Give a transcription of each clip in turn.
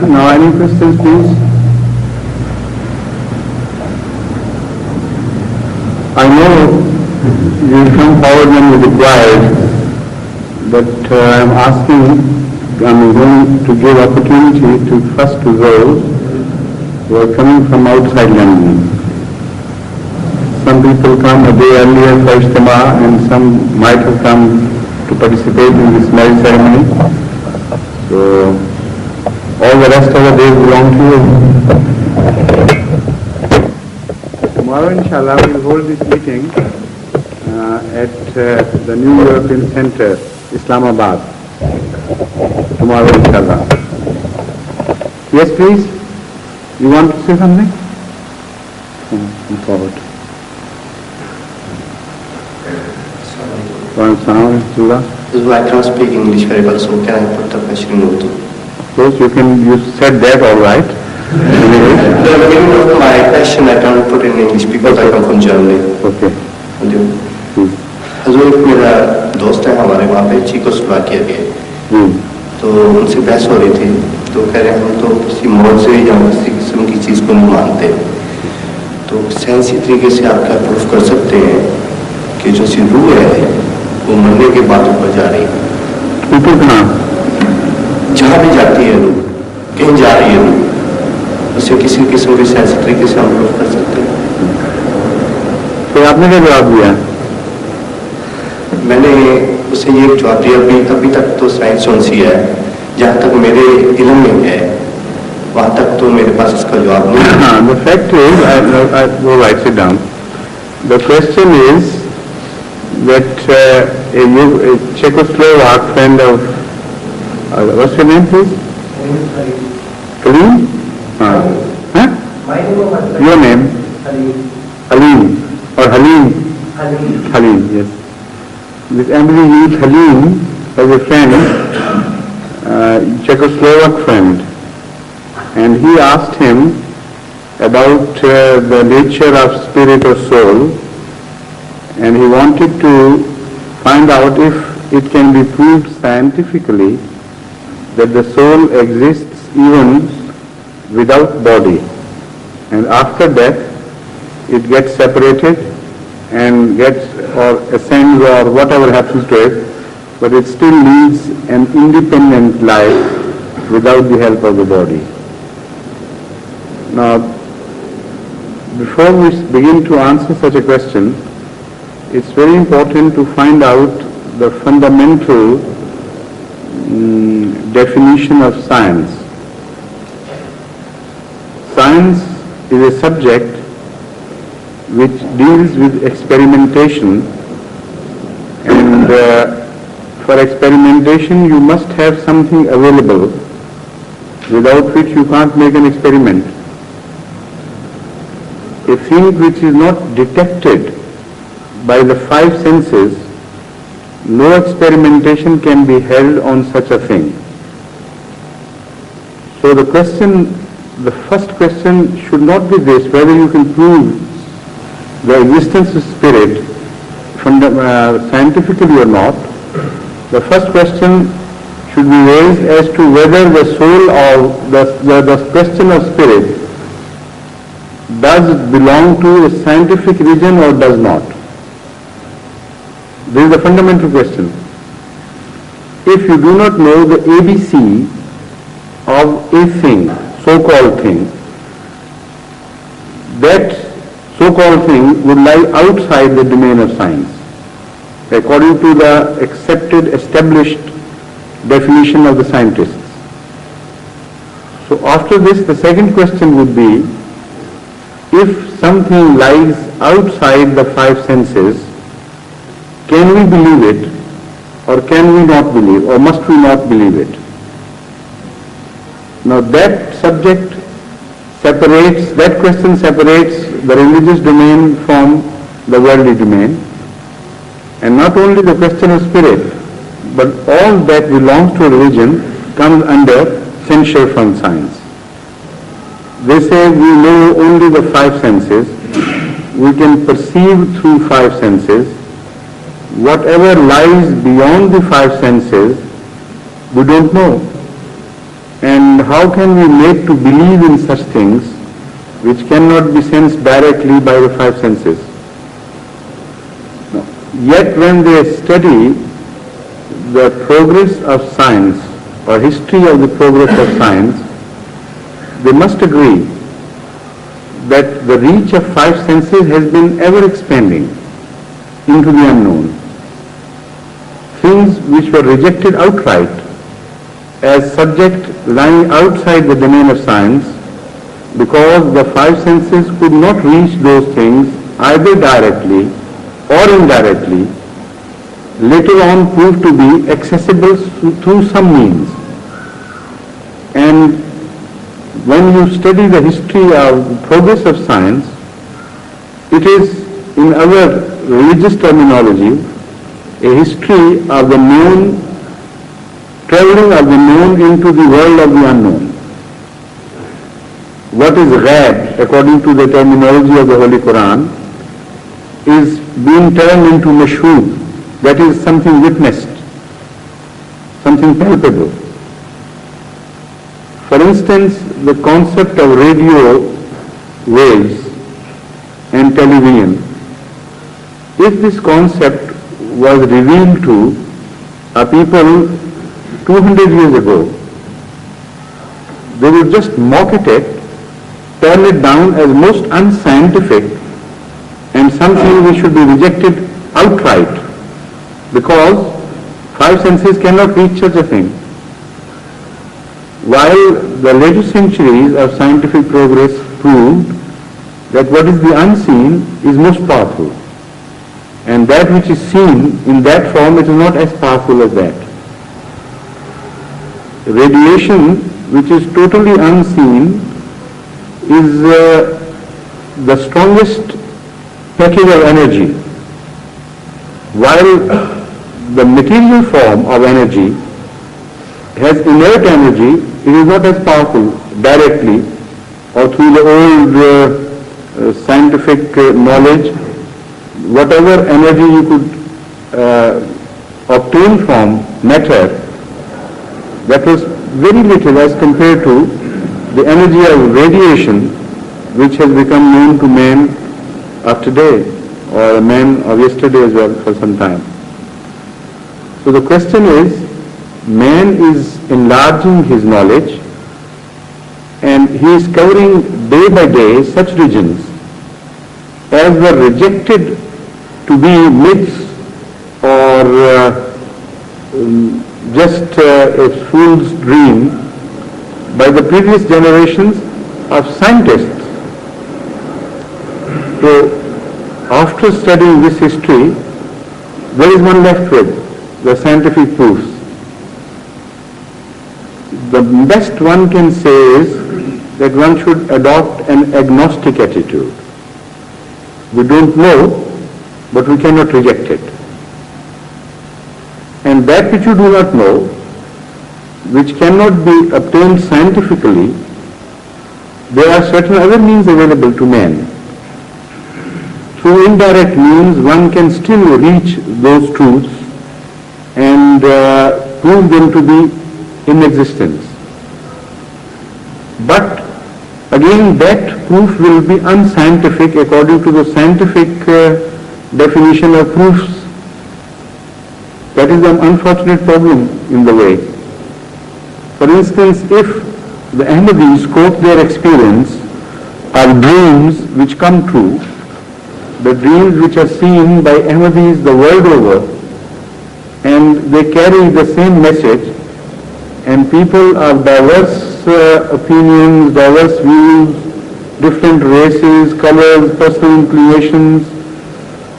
Now, any questions, please? I know you will come forward when required, but I'm going to give opportunity first to those who are coming from outside London. Some people come a day earlier for Ijtima, and some might have come to participate in this marriage ceremony. So, all the rest of the days belong to you. Tomorrow, inshallah, we will hold this meeting at the New European Center, Islamabad. Tomorrow, inshallah. Yes, please? You want to say something? Come forward. This is I can't speak English very well, so can I put the question in Urdu? Yes, you said that all right. The beginning of my question I can't put in English because I come from Germany. Okay. हजूर एक मेरा दोस्त है, हमारे वहाँ पे Czechoslovakia के, तो उनसे बहस हो रही थी, तो कह रहे हैं हम तो किसी मौत से या किसी किस्म की चीज़ को नहीं मानते, तो साइंसी तरीके से आप क्या प्रूफ कर सकते हैं कि जो सी रूह है वो मरने के बाद ऊपर जा रही है? ऊपर कहाँ? जहाँ भी जाती है रूह, कहीं जा रही है रूह, उसे किसी किस्म के साइंसी तरीके से हम प्रूफ कर सकते हैं? तो आपने क्या जवाब दिया? मैंने उसे ये जवाब दिया, अभी तक तो साइंस उनसी है, जहाँ तक मेरे इल्म में है वहाँ तक तो मेरे पास इसका जवाब नहीं है। हाँ, the fact is, I will write it down. The question is that a Czechoslovak friend of, what's your name, please? Kalim? Huh? Your name? Halim. Or Halim? Halim, yes. This Emily used Halim as a friend, Czechoslovak friend, and he asked him about the nature of spirit or soul, and he wanted to find out if it can be proved scientifically that the soul exists even without body, and after death it gets separated and gets or ascends or whatever happens to it, but it still leads an independent life without the help of the body. Now, before we begin to answer such a question, it's very important to find out the fundamental definition of science. Science is a subject which deals with experimentation, and for experimentation you must have something available without which you can't make an experiment. A thing which is not detected by the five senses, no experimentation can be held on such a thing. So the first question should not be this, whether you can prove the existence of spirit scientifically or not. The first question should be raised as to whether the soul or the question of spirit does belong to a scientific region or does not. This is the fundamental question. If you do not know the ABC of a thing, so-called thing, that so-called thing would lie outside the domain of science, according to the accepted, established definition of the scientists. So after this, the second question would be, if something lies outside the five senses, can we believe it, or can we not believe, or must we not believe it? Now that question separates the religious domain from the worldly domain, and not only the question of spirit, but all that belongs to a religion comes under censure from science. They say we know only the five senses, we can perceive through five senses. Whatever lies beyond the five senses We don't know. And how can we make to believe in such things which cannot be sensed directly by the five senses? No. Yet when they study the progress of science or history of the progress of science, they must agree that the reach of five senses has been ever expanding into the unknown. Things which were rejected outright as subject lying outside the domain of science, because the five senses could not reach those things either directly or indirectly, later on proved to be accessible through some means. And when you study the history of the progress of science, it is, in our religious terminology, a history of the known, traveling of the known into the world of the unknown. What is ghaib, according to the terminology of the Holy Quran, is being turned into mashhud, that is something witnessed, something palpable. For instance, the concept of radio waves and television, if this concept was revealed to a people 200 years ago, they would just mock at it, turn it down as most unscientific and something which should be rejected outright, because five senses cannot reach such a thing. While the later centuries of scientific progress proved that what is the unseen is most powerful, and that which is seen in that form, it is not as powerful as that. Radiation, which is totally unseen, is the strongest package of energy, while the material form of energy has inert energy. It is not as powerful directly or through the old scientific knowledge. Whatever energy you could obtain from matter, that was very little as compared to the energy of radiation, which has become known to man of today, or man of yesterday as well for some time. So the question is, man is enlarging his knowledge, and he is covering day by day such regions as were rejected to be myths or just a fool's dream by the previous generations of scientists. So after studying this history, there is one left with the scientific proofs. The best one can say is that one should adopt an agnostic attitude. We don't know, but we cannot reject it. And that which you do not know, which cannot be obtained scientifically, there are certain other means available to man. Through indirect means, one can still reach those truths and prove them to be in existence. But again, that proof will be unscientific according to the scientific definition of proofs. That is an unfortunate problem in the way. For instance, if the Ahmadis quote their experience of dreams which come true, the dreams which are seen by Ahmadis the world over, and they carry the same message, and people of diverse opinions, diverse views, different races, colors, personal inclinations,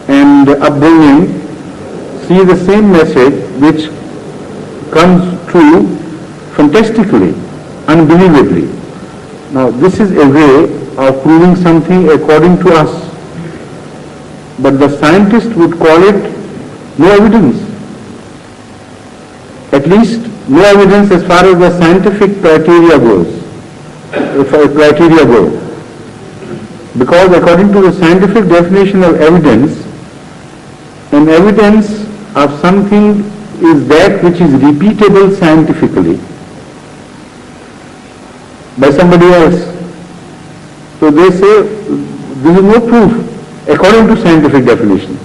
and upbringing, see the same message which comes true fantastically, unbelievably. Now this is a way of proving something according to us, but the scientist would call it no evidence. At least no evidence as far as the scientific criteria goes. Because according to the scientific definition of evidence, an evidence of something is that which is repeatable scientifically by somebody else. So they say this is no proof according to scientific definition.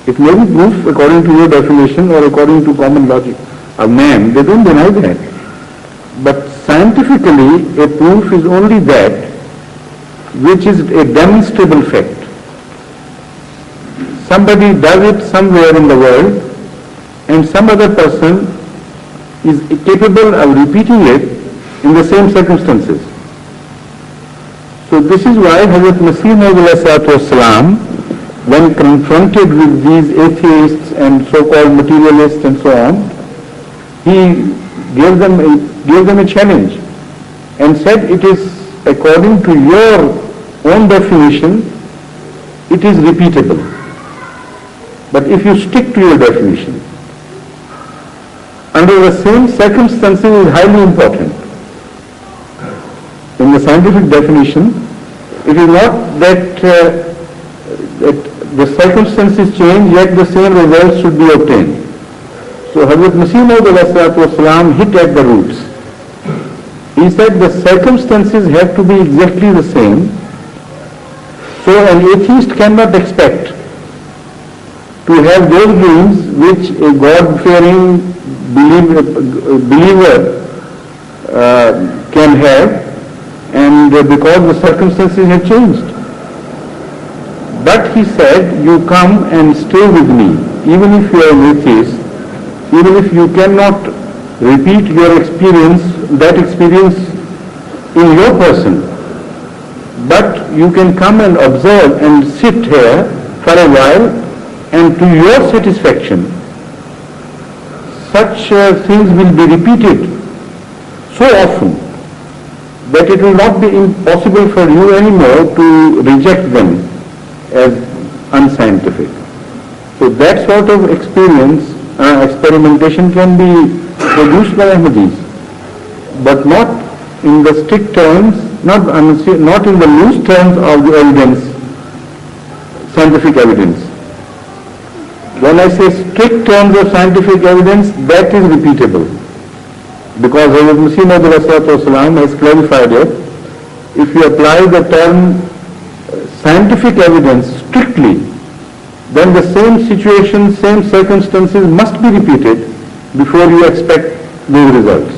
It may be proof according to your definition or according to common logic of man. They don't deny that. But scientifically, a proof is only that which is a demonstrable fact. Somebody does it somewhere in the world and some other person is capable of repeating it in the same circumstances. So this is why Hazrat Masih Maud, when confronted with these atheists and so-called materialists and so on, he gave them a challenge and said, it is according to your own definition, it is repeatable. But if you stick to your definition, under the same circumstances is highly important. In the scientific definition, it is not that the circumstances change, yet the same results should be obtained. So Hazrat Masih Maud hit at the roots. He said the circumstances have to be exactly the same. So an atheist cannot expect to have those dreams which a God-fearing believer can have, and because the circumstances have changed. But he said, you come and stay with me, even if you are an atheist, even if you cannot repeat your experience, that experience in your person, but you can come and observe and sit here for a while, and to your satisfaction, such things will be repeated so often that it will not be impossible for you anymore to reject them as unscientific. So that sort of experimentation can be produced by Ahmadis, but not in the strict terms, not in the loose terms of the evidence, scientific evidence. When I say strict terms of scientific evidence, that is repeatable. Because Hazrat Masih Maud has clarified it, if you apply the term scientific evidence strictly, then the same situation, same circumstances must be repeated before you expect those results.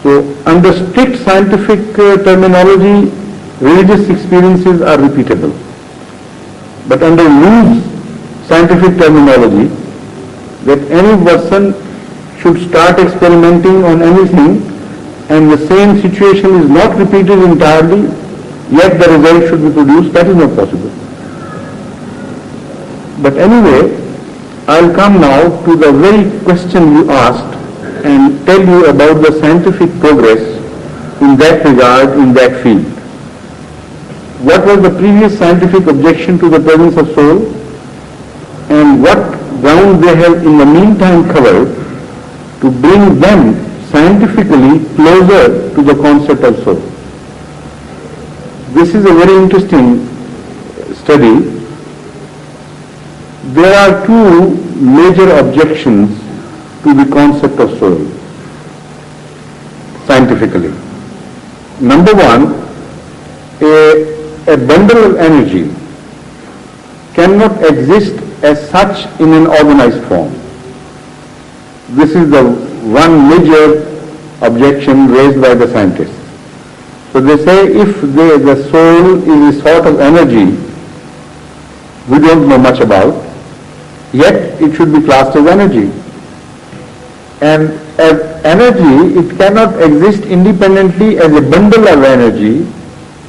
So under strict scientific terminology, religious experiences are repeatable. But under loose scientific terminology, that any person should start experimenting on anything and the same situation is not repeated entirely, yet the result should be produced, that is not possible. But anyway, I'll come now to the very question you asked and tell you about the scientific progress in that regard, in that field. What was the previous scientific objection to the presence of soul, and what ground they have in the meantime covered to bring them scientifically closer to the concept of soul. This is a very interesting study. There are two major objections to the concept of soul, scientifically. Number one, a bundle of energy cannot exist as such in an organized form. This is the one major objection raised by the scientists. So they say if the soul is a sort of energy we don't know much about, yet it should be classed as energy. And as energy, it cannot exist independently as a bundle of energy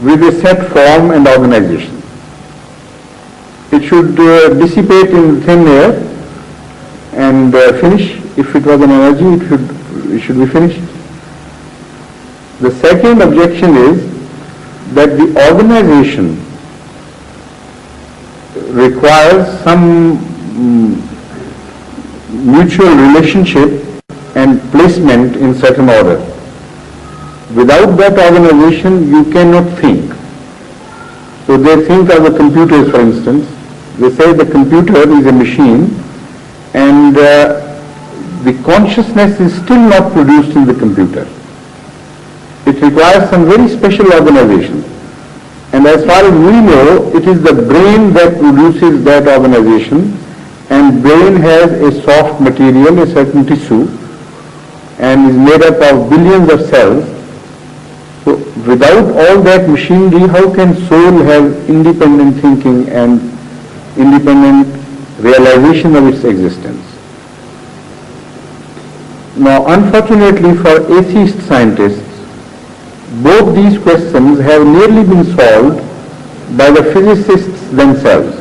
with a set form and organization. It should dissipate in thin air and finish. If it was an energy, it should be finished. The second objection is that the organization requires some mutual relationship and placement in certain order. Without that organization, you cannot think. So they think of the computers, for instance. They say the computer is a machine, and the consciousness is still not produced in the computer. It requires some very special organization. And as far as we know, it is the brain that produces that organization, and brain has a soft material, a certain tissue, and is made up of billions of cells. So without all that machinery, how can soul have independent thinking and independent realization of its existence? Now, unfortunately for atheist scientists, both these questions have nearly been solved by the physicists themselves.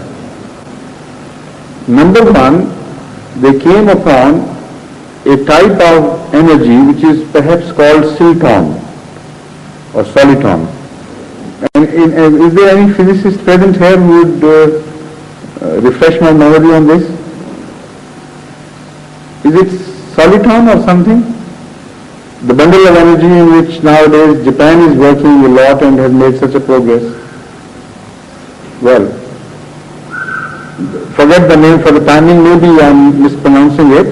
Number one, they came upon a type of energy which is perhaps called soliton or soliton. And is there any physicist present here who would refresh my memory on this? Is it soliton or something? The bundle of energy in which nowadays Japan is working a lot and has made such a progress. Well, forget the name for the timing, maybe I'm mispronouncing it,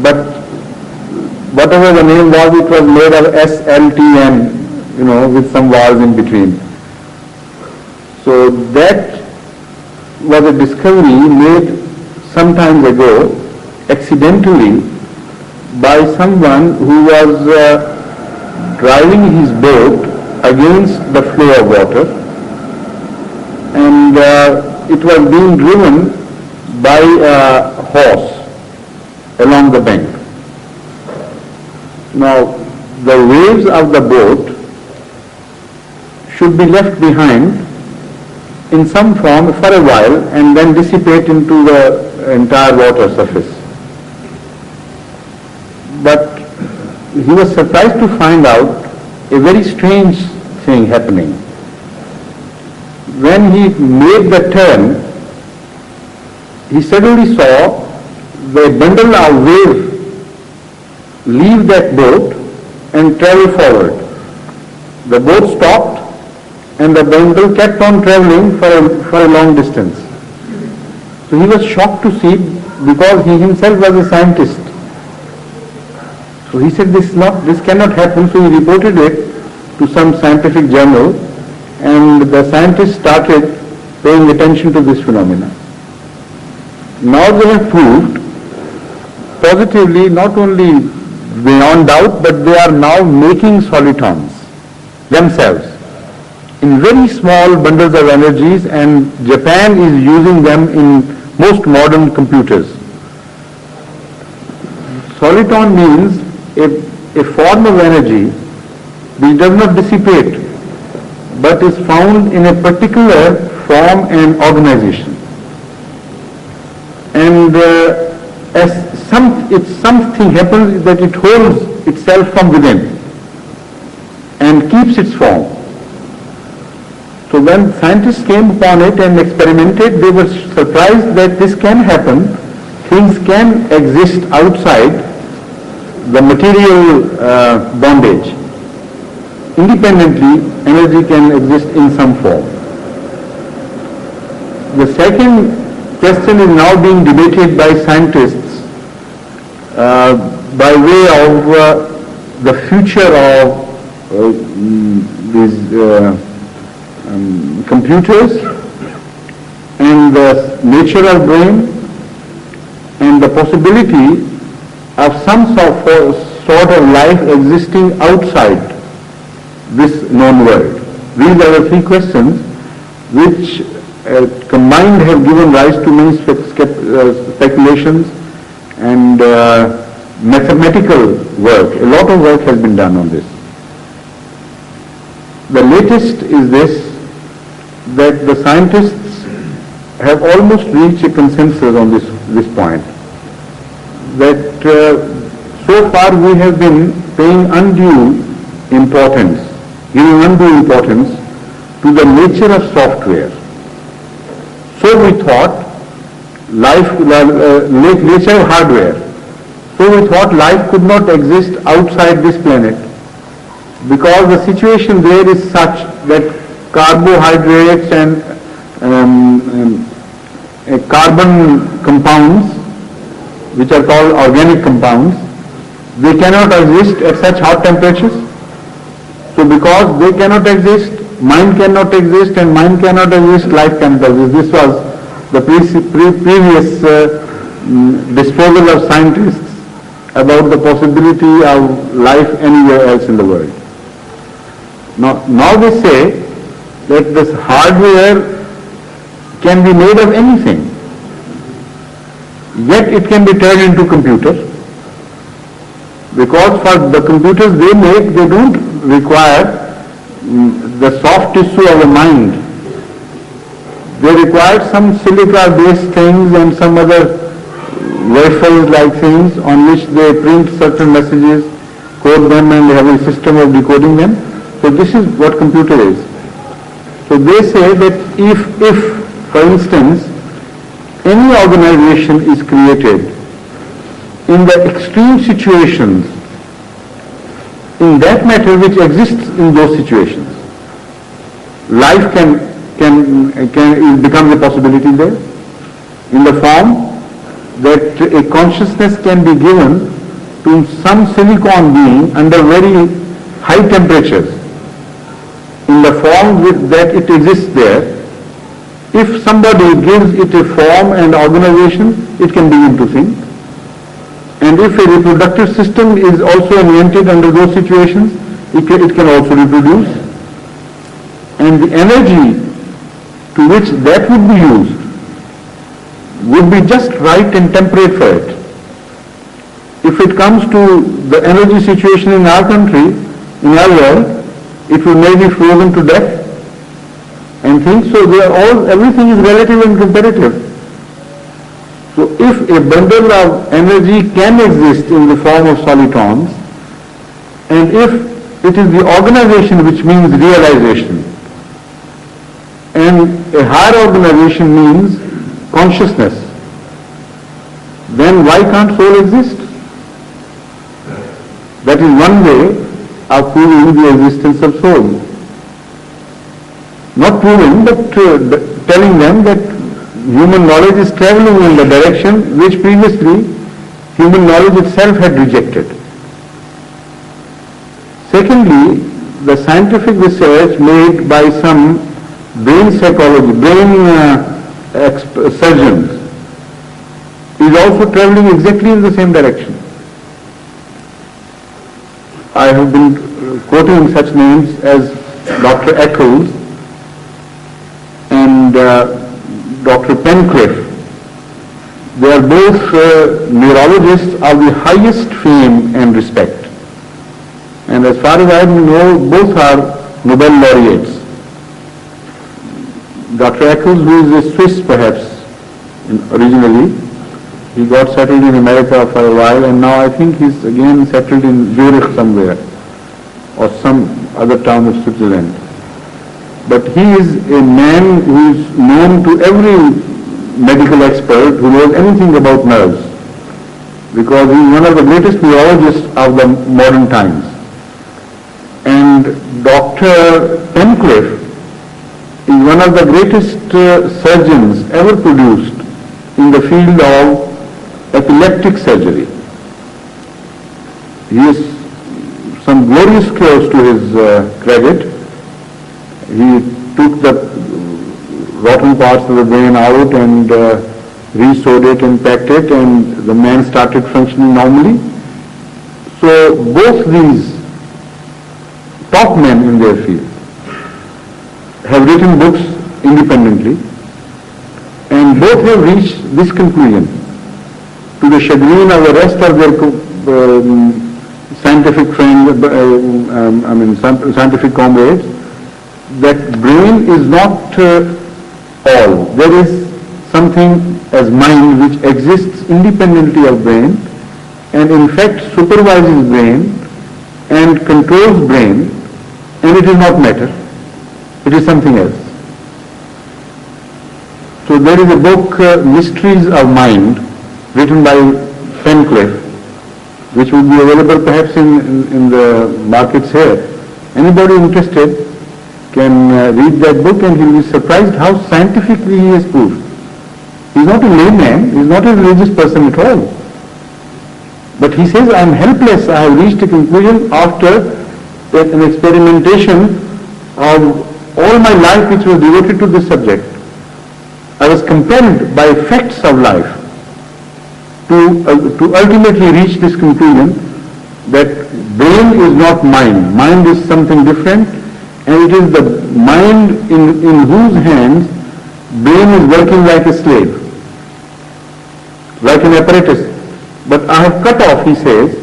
but whatever the name was, it was made of SLTN, with some vowels in between. So that was a discovery made some time ago, accidentally, by someone who was driving his boat against the flow of water, and it was being driven by a horse along the bank. Now, the waves of the boat should be left behind in some form for a while and then dissipate into the entire water surface. But he was surprised to find out a very strange thing happening. When he made the turn, he suddenly saw the bundle of wave leave that boat and travel forward. The boat stopped and the bundle kept on traveling for a long distance. So he was shocked to see, because he himself was a scientist. So he said, this cannot happen. So he reported it to some scientific journal, and the scientists started paying attention to this phenomena. Now they have proved positively, not only beyond doubt, but they are now making solitons themselves in very small bundles of energies, and Japan is using them in most modern computers. Soliton means a form of energy which does not dissipate but is found in a particular form and organization. And something happens that it holds itself from within and keeps its form. So when scientists came upon it and experimented, they were surprised that this can happen. Things can exist outside the material bondage. Independently, energy can exist in some form. The second question is now being debated by scientists by way of the future of these computers and the nature of brain and the possibility of some sort of life existing outside this known world. These are the three questions which combined have given rise to many speculations and mathematical work. A lot of work has been done on this. The latest is this, that the scientists have almost reached a consensus on this point, that so far we have been paying undue importance, giving undue importance to the nature of software. So we thought nature of hardware. So we thought life could not exist outside this planet, because the situation there is such that carbohydrates and carbon compounds which are called organic compounds, they cannot exist at such hot temperatures. So because they cannot exist, mind cannot exist, and mind cannot exist, life cannot exist. This was the previous disposal of scientists about the possibility of life anywhere else in the world. Now they say that this hardware can be made of anything, yet it can be turned into computer, because for the computers they make, they don't require the soft tissue of the mind. They require some silica-based things and some other wafers-like things on which they print certain messages, code them, and they have a system of decoding them. So this is what computer is. So they say that if for instance, any organization is created in the extreme situations, in that matter which exists in those situations, life can become a possibility there, in the form that a consciousness can be given to some silicon being under very high temperatures, in the form that it exists there. If somebody gives it a form and organization, it can begin to think. And if a reproductive system is also invented under those situations, it can also reproduce. And the energy to which that would be used would be just right and temperate for it. If it comes to the energy situation in our country, in our world, it will may be frozen to death and things. So everything is relative and comparative. So if a bundle of energy can exist in the form of solitons, and if it is the organization which means realization, and a higher organization means consciousness, then why can't soul exist? That is one way of proving the existence of soul. Not proving, but telling them that human knowledge is traveling in the direction which previously human knowledge itself had rejected. Secondly, the scientific research made by some brain psychology, surgeons, is also traveling exactly in the same direction. I have been quoting such names as Dr. Eccles and Dr. Pencliffe. They are both neurologists of the highest fame and respect. And as far as I know, both are Nobel laureates. Dr. Eccles, who is a Swiss perhaps originally, he got settled in America for a while, and now I think he's again settled in Zurich somewhere or some other town of Switzerland. But he is a man who is known to every medical expert who knows anything about nerves, because he is one of the greatest neurologists of the modern times. And Dr. Pencliffe is one of the greatest surgeons ever produced in the field of epileptic surgery. He has some glorious cures to his credit. He took the rotten parts of the brain out and re-sewed it and packed it, and the man started functioning normally. So both these top men in their field have written books independently, and both have reached this conclusion, to the chagrin of the rest of their scientific friends, scientific comrades, that brain is not all. There is something as mind which exists independently of brain, and in fact supervises brain and controls brain, and it is not matter. It is something else. So there is a book, Mysteries of Mind, written by Pencliffe, which will be available perhaps in the markets here. Anybody interested can read that book, and he will be surprised how scientifically he has proved. He is not a layman, he is not a religious person at all. But he says, I am helpless. I have reached a conclusion after an experimentation of all my life which was devoted to this subject. I was compelled by facts of life to ultimately reach this conclusion that brain is not mind. Mind is something different, and it is the mind in whose hands brain is working like a slave, like an apparatus. But I have cut off, he says,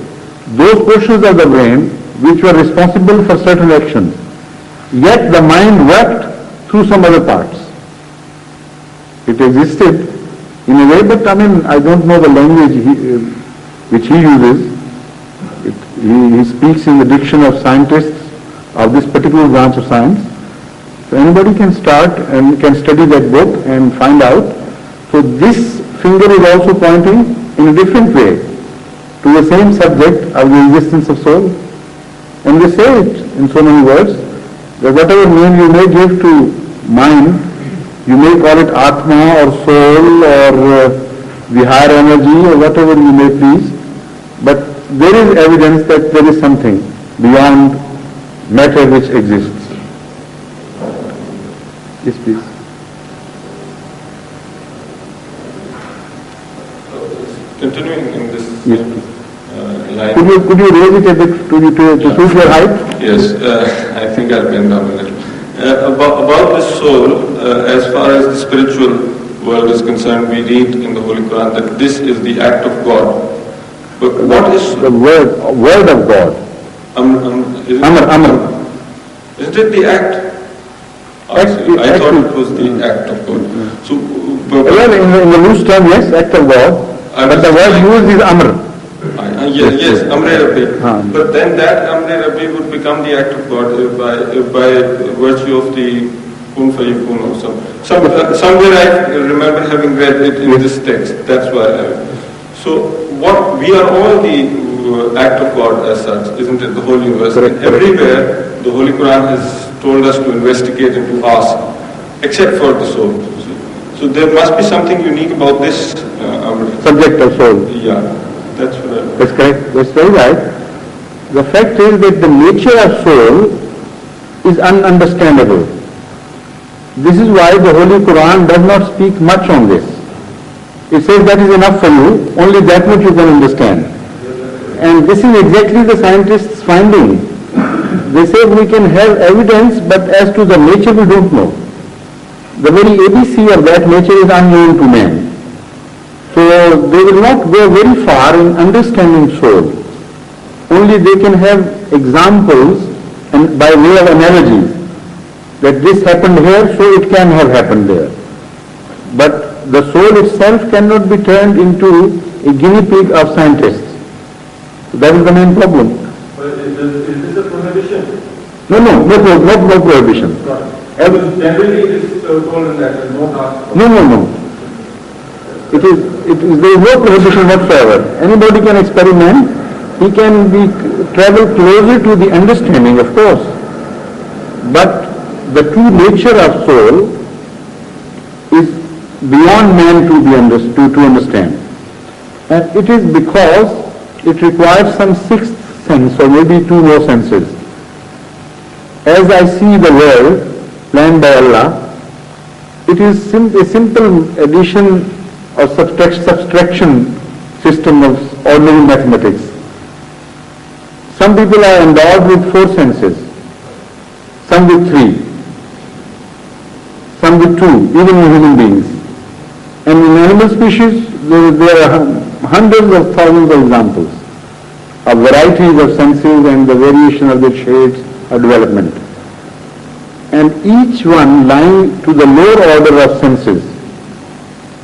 those portions of the brain which were responsible for certain actions. Yet the mind worked through some other parts. It existed in a way, but I don't know the language which he uses. He speaks in the diction of scientists of this particular branch of science. So anybody can start and can study that book and find out. So this finger is also pointing in a different way to the same subject of the existence of soul. And they say it in so many words that whatever name you may give to mind, you may call it Atma or soul or the higher energy or whatever you may please, but there is evidence that there is something beyond matter which exists. Yes, please. Continuing in this line. Could you raise it a bit to suit your height? Yes, I think I'll bend down a little. About the soul, as far as the spiritual world is concerned, we read in the Holy Quran that this is the act of God. But what is the word of God? Amr. Isn't it the act? I thought it was the act of God. So, in the loose term, yes, act of God. But the word used is Amr. Yes, Amre Rabbi. But then that Amre Rabbi would become the act of God by virtue of the Kun Fayakun or something. Somewhere I remember having read it in this text. That's why. So we are all the act of God as such, isn't it? The whole universe. Correct. Everywhere the Holy Quran has told us to investigate and to ask, except for the soul. So there must be something unique about this subject of soul. Yeah, that's what That's correct. That's very right. The fact is that the nature of soul is ununderstandable. This is why the Holy Quran does not speak much on this. It says that is enough for you, only that much you can understand. And this is exactly the scientists' finding. They say we can have evidence, but as to the nature we don't know. The very ABC of that nature is unknown to man. So they will not go very far in understanding soul. Only they can have examples and by way of analogies that this happened here, so it can have happened there. But the soul itself cannot be turned into a guinea pig of scientists. That is the main problem. But is this a prohibition? No prohibition. Generally it is told in that there is no harm. No. There is no prohibition whatsoever. Anybody can experiment. He can travel closer to the understanding, of course. But the true nature of soul is beyond man to understand. And it is because it requires some sixth sense or maybe two more senses. As I see the world planned by Allah, it is a simple addition or subtraction system of ordinary mathematics. Some people are endowed with 4 senses, some with 3, some with 2, even in human beings. And in animal species, there are hundreds of thousands of examples of varieties of senses and the variation of their shades of development. And each one lying to the lower order of senses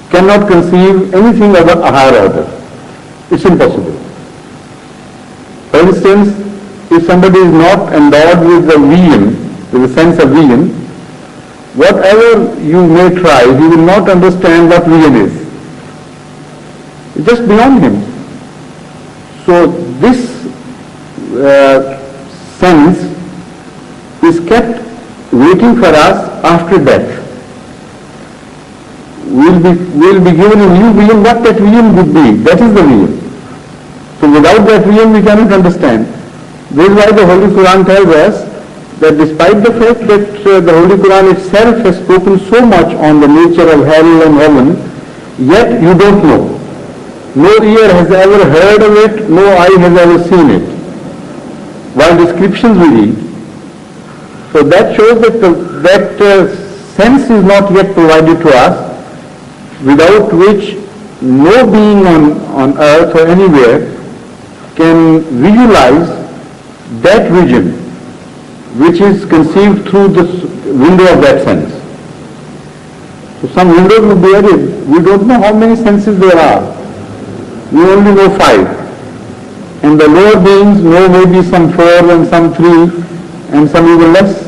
cannot conceive anything of a higher order. It's impossible. For instance, if somebody is not endowed with the vision, with the sense of vision, whatever you may try, he will not understand what vision is. It's just beyond him. So this sense is kept waiting for us after death. We'll be given a new vision. What that vision would be, that is the vision. So without that realm we cannot understand. This is why the Holy Quran tells us that despite the fact that the Holy Quran itself has spoken so much on the nature of hell and heaven, yet you don't know. No ear has ever heard of it, no eye has ever seen it. While descriptions we read. So that shows that sense is not yet provided to us, without which no being on earth or anywhere can visualize that vision which is conceived through the window of that sense. So some windows would be added. We don't know how many senses there are. We only know 5. And the lower beings know maybe some 4 and some 3 and some even less.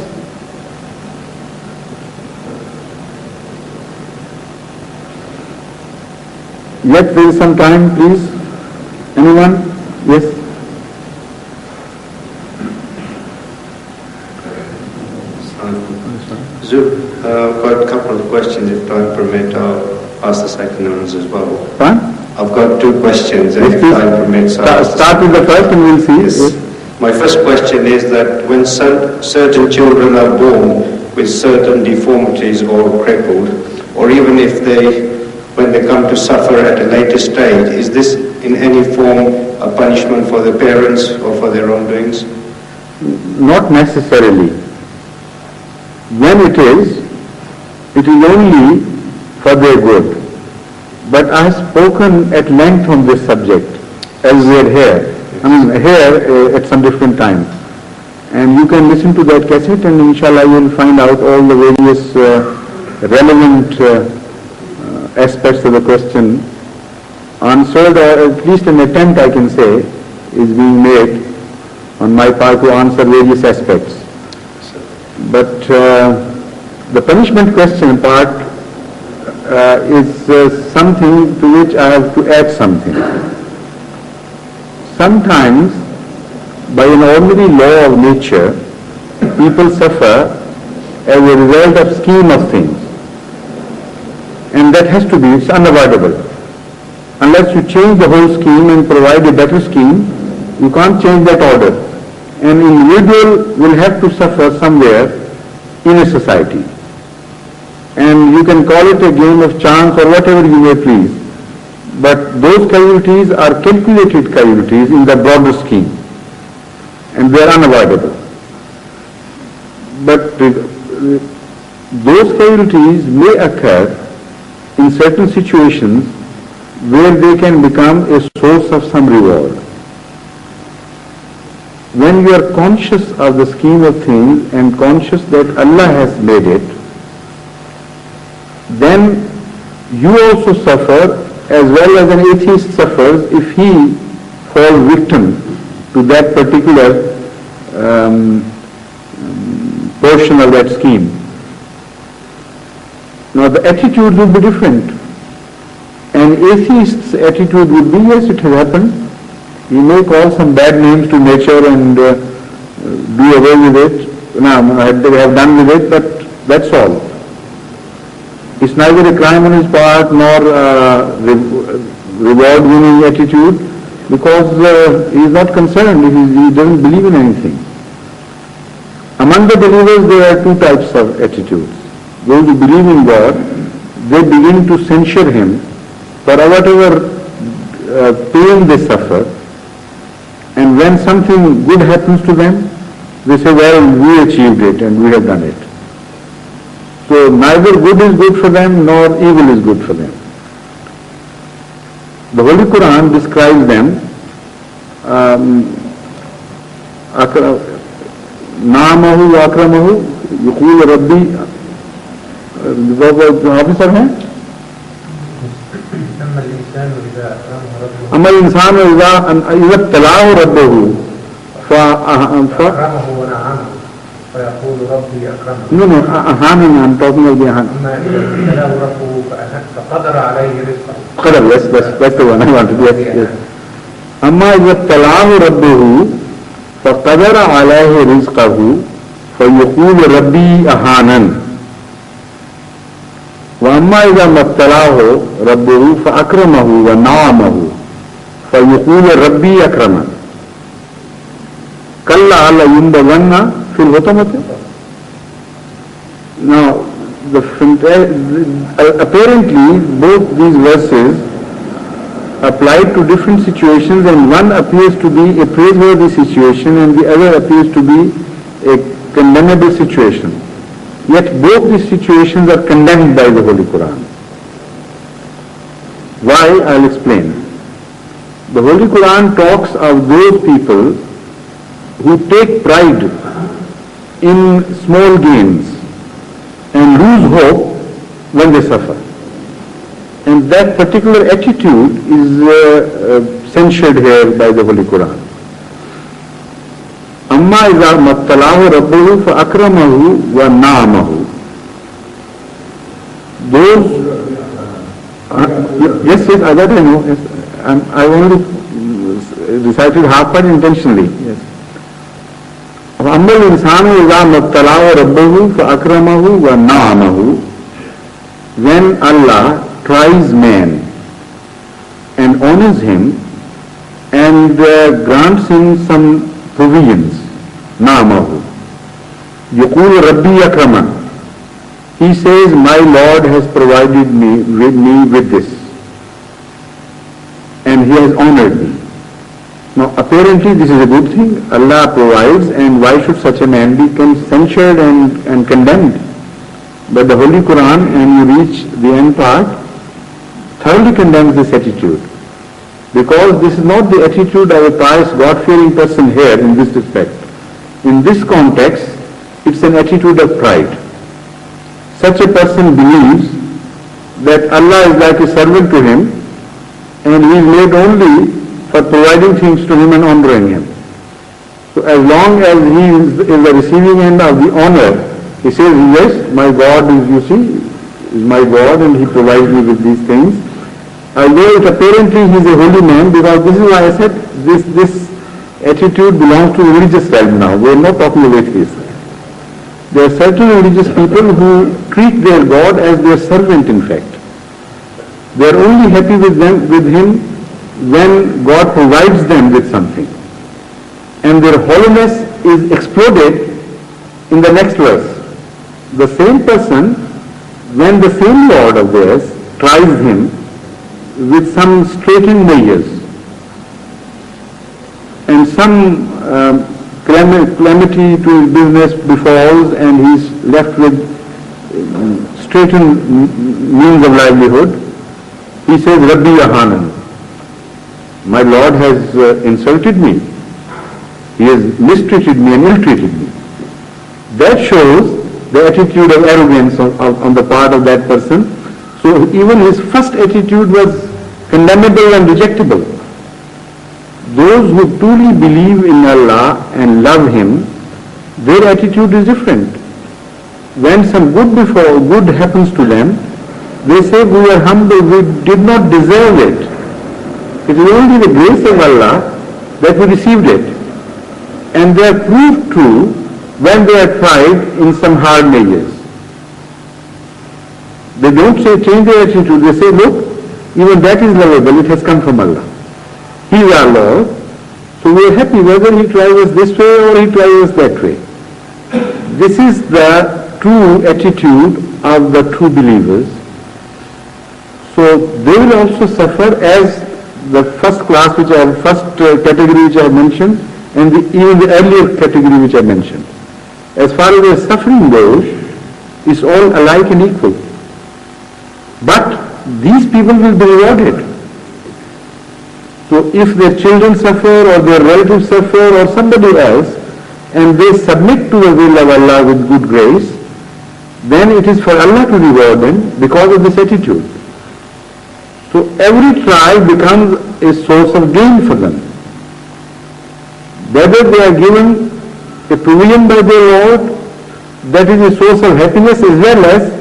Yet there is some time, please. Anyone? Yes? I've got a couple of questions, if time permit. I'll ask the second ones as well. Fine. I've got 2 questions, and if time permits, start with the first and we'll see. Yes. My first question is that when certain children are born with certain deformities or crippled, or even if when they come to suffer at a later stage, is this in any form a punishment for the parents or for their wrongdoings? Not necessarily. When it is only for their good. But I have spoken at length on this subject elsewhere here. Here at some different time. And you can listen to that cassette and inshallah you will find out all the various relevant aspects of the question answered, or at least an attempt I can say is being made on my part to answer various aspects. But the punishment question part is something to which I have to add something. Sometimes, by an ordinary law of nature, people suffer as a result of scheme of things. And that has to be, it's unavoidable. Unless you change the whole scheme and provide a better scheme, you can't change that order. An individual will have to suffer somewhere in a society. And you can call it a game of chance or whatever you may please. But those casualties are calculated casualties in the broader scheme. And they are unavoidable. But those casualties may occur in certain situations where they can become a source of some reward. When you are conscious of the scheme of things and conscious that Allah has made it, then you also suffer as well as an atheist suffers if he falls victim to that particular portion of that scheme. Now the attitude will be different. An atheist's attitude would be, yes, it has happened. You may call some bad names to nature and do away with it. No, they have done with it, but that's all. It's neither a crime on his part nor reward-winning attitude, because he is not concerned, he doesn't believe in anything. Among the believers there are 2 types of attitudes. Those who believe in God, they begin to censure him for whatever pain they suffer, and when something good happens to them, they say, well, we achieved it and we have done it. So neither good is good for them nor evil is good for them. The Holy Quran describes them, Namahu akramahu, yaqul Rabbi, officer hai? أما الإنسان إذا ابتلاه ربه أكرمه ونعمه فيقول ربي أكرمه. No, أهانه I'm talking of the أهان. أما إذا ابتلاه ربه فقدر عليه رزقه. قدر, yes, that's the one I wanted to yes. أما إذا ابتلاه ربه فقدر عليه رزقه فيقول ربي أهانن. وأما إذا ما ابتلاه ربه فأكرمه ونعمه فَيُقُولَ رَبِّي أَكْرَمَنِ كَلَّا لَيُنْبَذَنَّ فِي الْحُطَمَةِ. Now, apparently both these verses apply to different situations, and one appears to be a praiseworthy situation and the other appears to be a condemnable situation. Yet both these situations are condemned by the Holy Quran. Why? I'll explain. The Holy Quran talks of those people who take pride in small gains and lose hope when they suffer. And that particular attitude is censured here by the Holy Quran. Amma iza mabtalahu rabbuhu fa akramahu wa na'amahu. Those, yes, that I know. Yes, I only recited half part intentionally. Yes. Amma al-insanu iza mabtalahu rabbuhu fa akramahu wa na'amahu. When Allah tries man and honors him and grants him some provisions, na'amahu. Yaqul Rabbi akraman. He says, my Lord has provided me with this and he has honored me. Now apparently this is a good thing. Allah provides, and why should such a man be censured and condemned? But the Holy Quran, and you reach the end part, thoroughly condemns this attitude, because this is not the attitude of a pious, God-fearing person here in this respect. In this context, it's an attitude of pride. Such a person believes that Allah is like a servant to him and he is made only for providing things to him and honoring him. So as long as he is the receiving end of the honor, he says, yes, my God is my God and he provides me with these things. Although apparently he is a holy man, because this is why I said this attitude belongs to the religious realm now. We are not talking of atheists. There are certain religious people who treat their God as their servant, in fact. They are only happy with him when God provides them with something. And their holiness is exploded in the next verse. The same person, when the same Lord of theirs tries him with some straitened measures and some calamity to his business befalls and he is left with straitened means of livelihood, he says, Rabbi Ahanan, my Lord has insulted me, he has mistreated me and ill-treated me. That shows the attitude of arrogance on the part of that person. So even his first attitude was condemnable and rejectable. Those who truly believe in Allah and love Him, their attitude is different. When some good happens to them, they say, we are humble, we did not deserve it. It is only the grace of Allah that we received it. And they are proved true when they are tried in some hard measures. They don't say change their attitude, they say, look, even that is lovable, it has come from Allah. He is our Lord, so we are happy whether He tries us this way or He tries us that way. This is the true attitude of the true believers. So they will also suffer as the first category which I have mentioned, and even the earlier category which I mentioned. As far as their suffering goes, it's all alike and equal. But these people will be rewarded. So if their children suffer or their relatives suffer or somebody else, and they submit to the will of Allah with good grace, then it is for Allah to reward them because of this attitude. So every trial becomes a source of gain for them. Whether they are given a provision by their Lord, that is a source of happiness as well as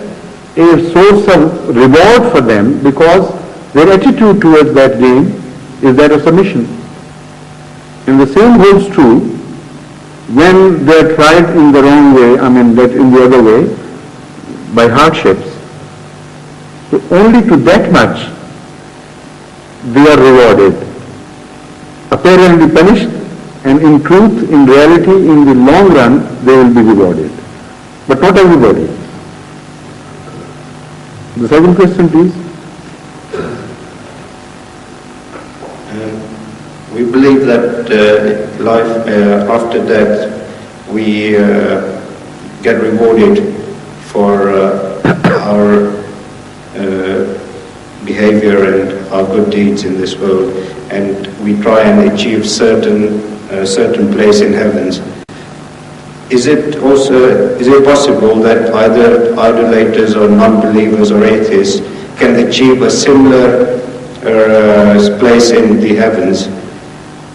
a source of reward for them, because their attitude towards that gain is that of submission. And the same holds true when they are tried in the wrong way, in the other way, by hardships. So only to that much they are rewarded. corporally punished, and in truth, in reality, in the long run, they will be rewarded. But not everybody. The second question, please. We believe that life after death, we get rewarded for our behavior and our good deeds in this world, and we try and achieve certain place in heavens. Is it possible that either idolaters or non-believers or atheists can achieve a similar place in the heavens,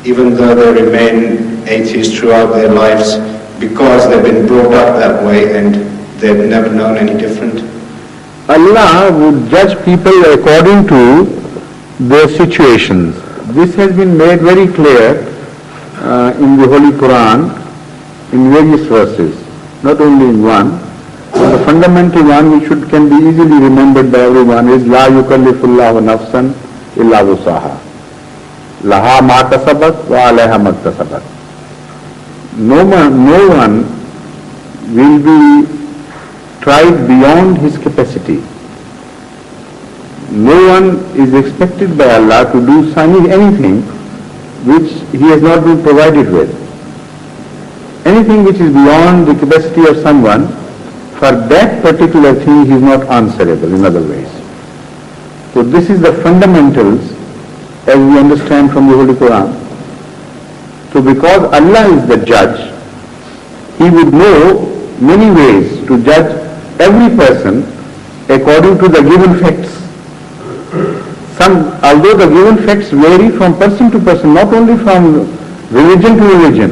even though they remain atheists throughout their lives because they've been brought up that way and they've never known any different? Allah would judge people according to their situations. This has been made very clear in the Holy Quran in various verses, not only in one. The fundamental one which can be easily remembered by everyone is La yukallifullahu nafsan illa wusaha. Laha ma kasabat wa alayha ma kasabat. No one will be tried beyond his capacity. No one is expected by Allah to do anything which he has not been provided with. Anything which is beyond the capacity of someone, for that particular thing he is not answerable in other ways. So this is the fundamentals as we understand from the Holy Quran. So because Allah is the judge, he would know many ways to judge every person according to the given facts. Although the given facts vary from person to person, not only from religion to religion,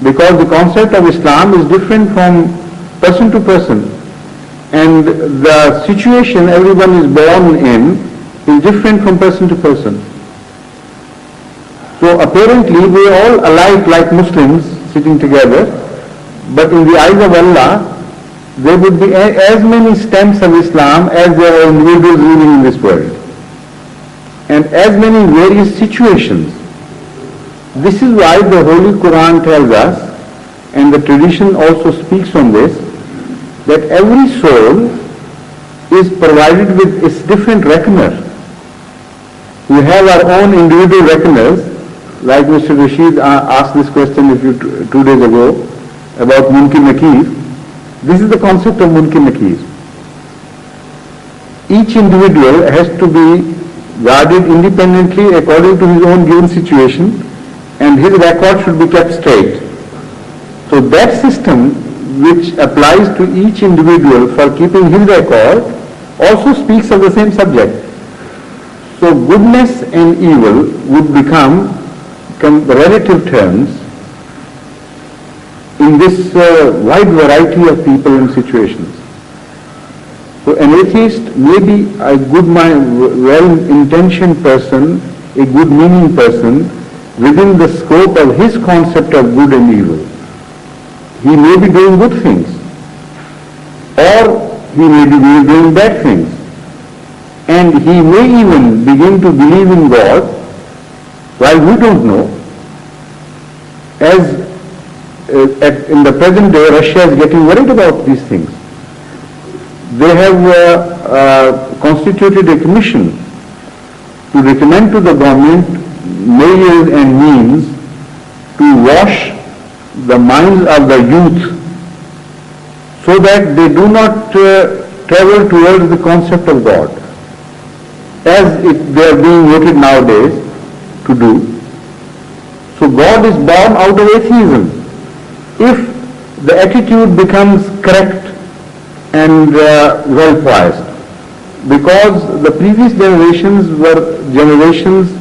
because the concept of Islam is different from person to person, and the situation everyone is born in is different from person to person. So apparently we are all alike like Muslims sitting together, but in the eyes of Allah, there would be as many stems of Islam as there are individuals living in this world, and as many various situations. This is why the Holy Quran tells us, and the tradition also speaks on this, that every soul is provided with its different reckoner. We have our own individual reckoners, like Mr. Rashid asked this question 2 days ago about Munkar Nakir. This is the concept of Munkar Nakir. Each individual has to be guarded independently according to his own given situation, and his record should be kept straight. So that system which applies to each individual for keeping his record also speaks of the same subject. So goodness and evil would become relative terms in this wide variety of people and situations. So an atheist may be a good, well-intentioned person, a good meaning person within the scope of his concept of good and evil. He may be doing good things, or he may be doing bad things, and he may even begin to believe in God while we don't know. As in the present day, Russia is getting worried about these things. They have constituted a commission to recommend to the government measures and means to wash the minds of the youth so that they do not travel towards the concept of God, as they are being voted nowadays to do. So God is born out of atheism. If the attitude becomes correct and well poised, because the previous generations were generations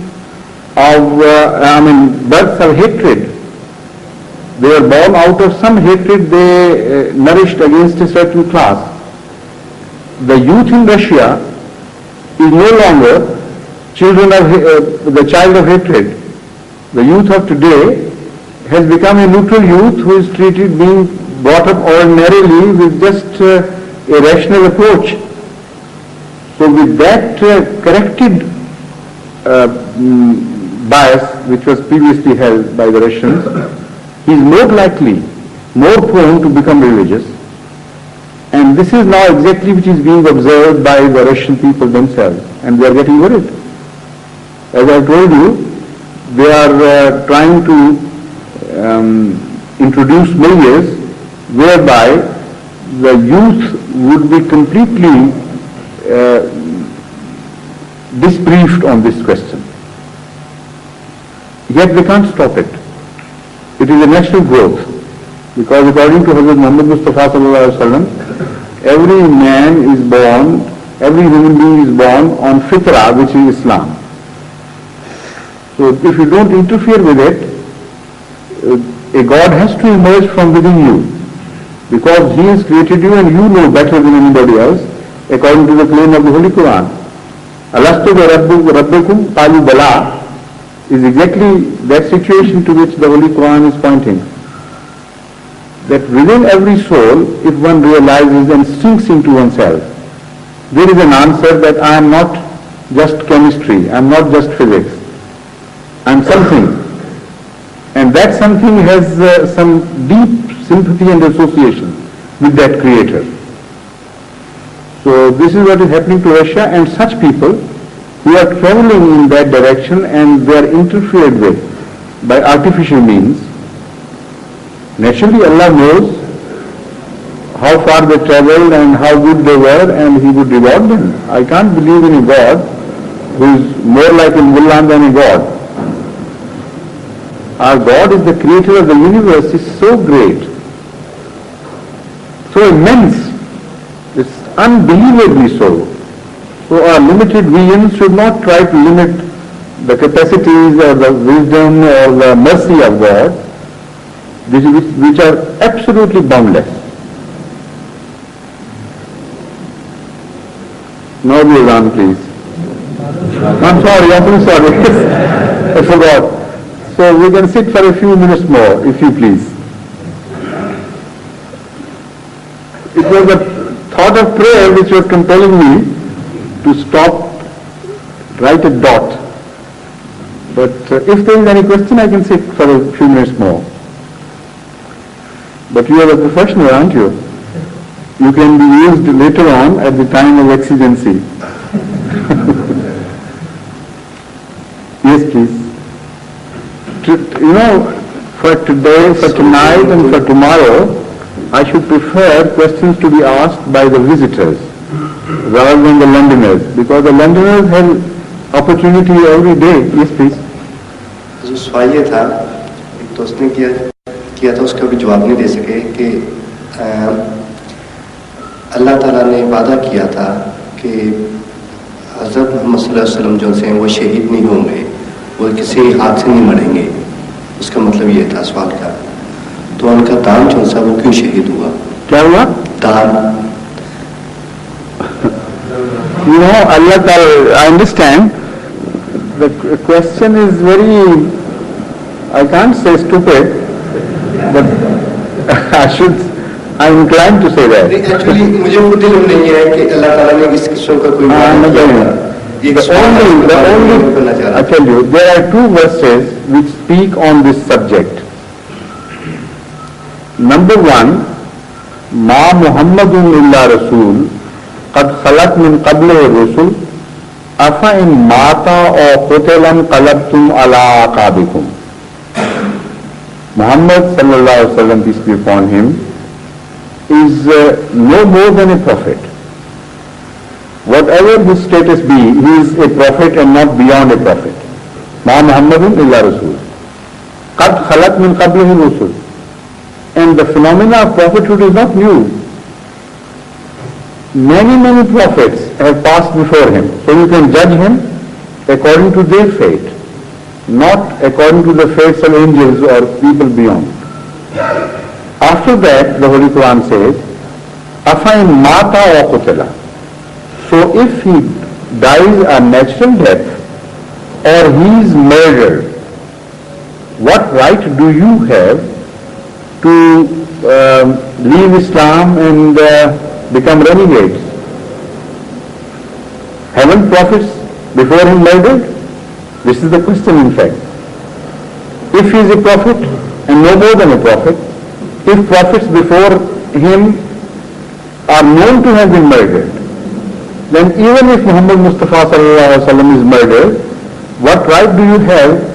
of births of hatred. They were born out of some hatred they nourished against a certain class. The youth in Russia is no longer the child of hatred. The youth of today has become a neutral youth who is being brought up ordinarily with just a rational approach. So with that corrected bias which was previously held by the Russians, he is more likely, more prone to become religious. And this is now exactly which is being observed by the Russian people themselves, and they are getting worried. As I told you, they are trying to introduce measures whereby the youth would be completely disbriefed on this question. Yet they can't stop it. It is a natural growth, because according to Hazrat Muhammad Mustafa sallallahu alaihi wasallam, every man is born, every human being is born on fitrah, which is Islam. So if you don't interfere with it, a God has to emerge from within you, because He has created you and you know better than anybody else, according to the claim of the Holy Quran. Alastu rabbukum qalu bala is exactly that situation to which the Holy Quran is pointing. That within every soul, if one realizes and sinks into oneself, there is an answer that I am not just chemistry, I am not just physics, I am something. And that something has some deep sympathy and association with that creator. So this is what is happening to Russia, and such people who are traveling in that direction and they are interfered with by artificial means. Naturally Allah knows how far they traveled and how good they were, and He would reward them. I can't believe in a God who is more like a mullah than a God. Our God is the creator of the universe, is so great, so immense, it's unbelievably so. So our limited vision should not try to limit the capacities or the wisdom or the mercy of God, which are absolutely boundless. Now the Azan, please. I'm sorry, I forgot. So we can sit for a few minutes more, if you please. It was the thought of prayer which was compelling me to stop, write a dot. But if there is any question, I can sit for a few minutes more. But you are a professional, aren't you? You can be used later on at the time of exigency. Yes, please. You know, for today, for tonight and for tomorrow, I should prefer questions to be asked by the visitors rather than the Londoners, because the Londoners have opportunity every day. Yes, please. जो सवाल ये था, एक दोस्त ने किया था, उसका भी जवाब नहीं दे सके कि अल्लाह ताला ने वादा किया था कि हज़रत मोहम्मद सल्लल्लाहु अलैहि वसल्लम जो हैं वो शहीद नहीं होंगे, वो किसी हाथ से नहीं मरेंगे. उसका मतलब ये था सवाल का. तो उनका दान जो सा वो क्यों शहीद हुआ? क्या हुआ? दान. You know, Allah Ta'ala, I understand. The question is very, I can't say stupid, but I'm inclined to say that. Actually, मुझे वो दिल्लम नहीं है कि अल्लाह ताला ने इस किस्म का कोई I tell you, there are two verses which speak on this subject. Number one, Ma Muhammadun illa Rasul, qad khalat min qablihi rusul, afa in mata or qutilan qalabtum ala aqabikum. Muhammad sallallahu alaihi wasallam, peace be upon him, is no more than a prophet. Whatever his status be, he is a prophet and not beyond a prophet. Ma Muhammadun illa Rasul. Qad khalat min qablihi rusul. And the phenomena of prophethood is not new. Many prophets have passed before him. So you can judge him according to their fate, not according to the fates of angels or people beyond. After that, the Holy Quran says, Afa in mata wa qutila. So if he dies a natural death or he is murdered, what right do you have to leave Islam and become renegades? Haven't prophets before him murdered? This is the question in fact. If he is a prophet and no more than a prophet, if prophets before him are known to have been murdered, then even if Muhammad Mustafa sallallahu alaihi wasallam is murdered, what right do you have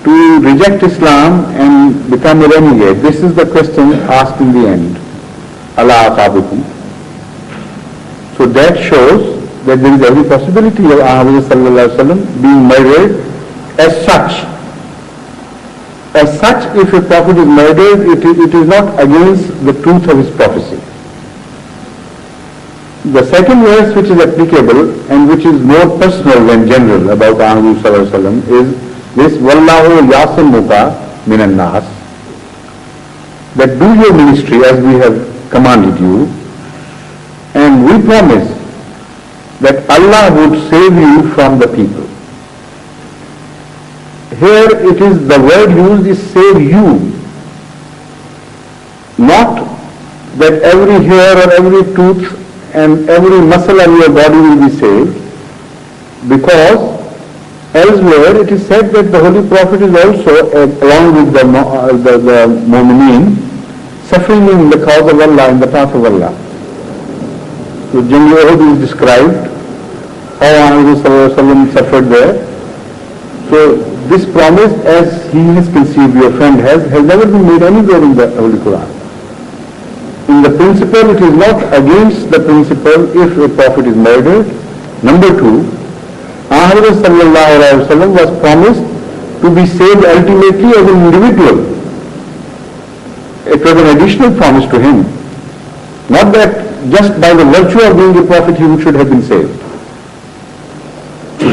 to reject Islam and become a renegade? This is the question asked in the end. Allah aqabikum. So that shows that there is every possibility of Muhammad sallallahu alaihi wasallam being murdered as such. As such, if a prophet is murdered, it is not against the truth of his prophecy. The second verse which is applicable and which is more personal than general about Muhammad sallallahu alaihi wasallam is this, Wallahu yasimuka minan nas, that do your ministry as we have commanded you, and we promise that Allah would save you from the people. Here it is, the word used is save you, not that every hair or every tooth and every muscle of your body will be saved, because elsewhere it is said that the Holy Prophet is also, along with the Mu'mineen, suffering in the cause of Allah, in the path of Allah. So Jang Uhud is described, how Muhammad suffered there. So this promise, as he has conceived, your friend has never been made anywhere in the Holy Quran. In the principle, it is not against the principle if a prophet is murdered. Number two, Muhammad sallallahu alaihi wasallam was promised to be saved ultimately as an individual. It was an additional promise to him. Not that just by the virtue of being a prophet he should have been saved.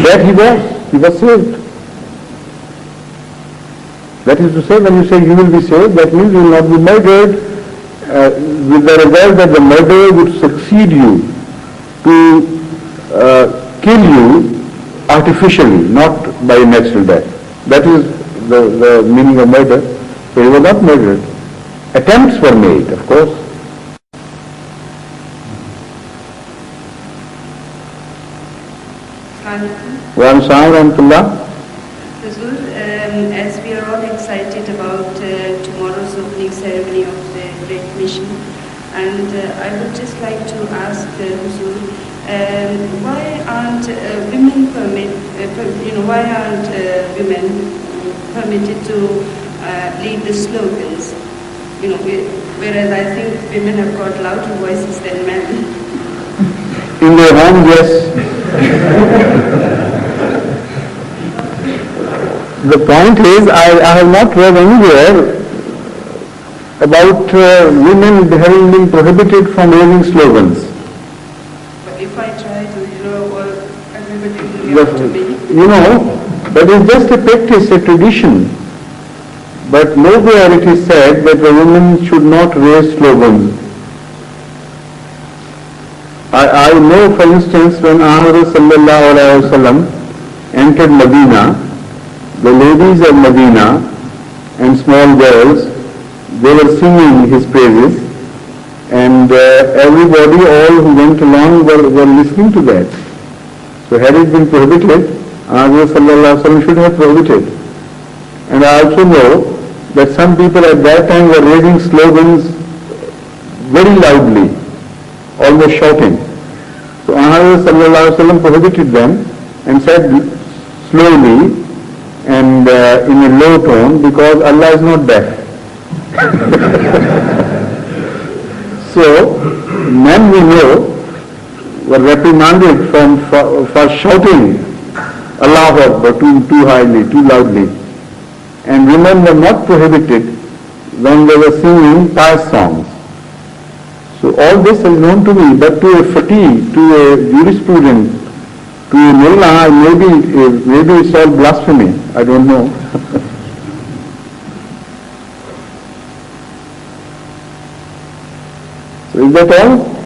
That he was saved. That is to say, when you say you will be saved, that means you will not be murdered, with the result that the murderer would succeed you to kill you artificially, not by a natural death. That is the meaning of murder. So he was not murdered. Attempts were made, of course. Wa alaikum assalam wa rahmatullah. As we are all excited about tomorrow's opening ceremony of the Great Mission, and I would just like to ask Huzur, why aren't women permitted to lead the slogans? Whereas I think women have got louder voices than men. In their home, yes. The point is, I have not read anywhere about women having been prohibited from raising slogans. But if I try to, everybody will give to me. That is just a practice, a tradition. But nowhere it is said that the women should not raise slogans. I know, for instance, when Muhammad sallallahu alaihi wasallam entered Medina, the ladies of Medina and small girls, they were singing his praises, and everybody, all who went along were listening to that. So had it been prohibited, Muhammad sallallahu alaihi wasallam should have prohibited. And I also know that some people at that time were raising slogans very loudly, almost shouting. So Muhammad sallallahu alaihi wasallam prohibited them and said slowly and in a low tone, because Allah is not deaf. So men we know were reprimanded for shouting Allahu Akbar too highly, too loudly. And women were not prohibited when they were singing pious songs. So all this is known to me, but to a faqih, to a jurisprudent, to a mullah, maybe it's all blasphemy. I don't know. So is that all?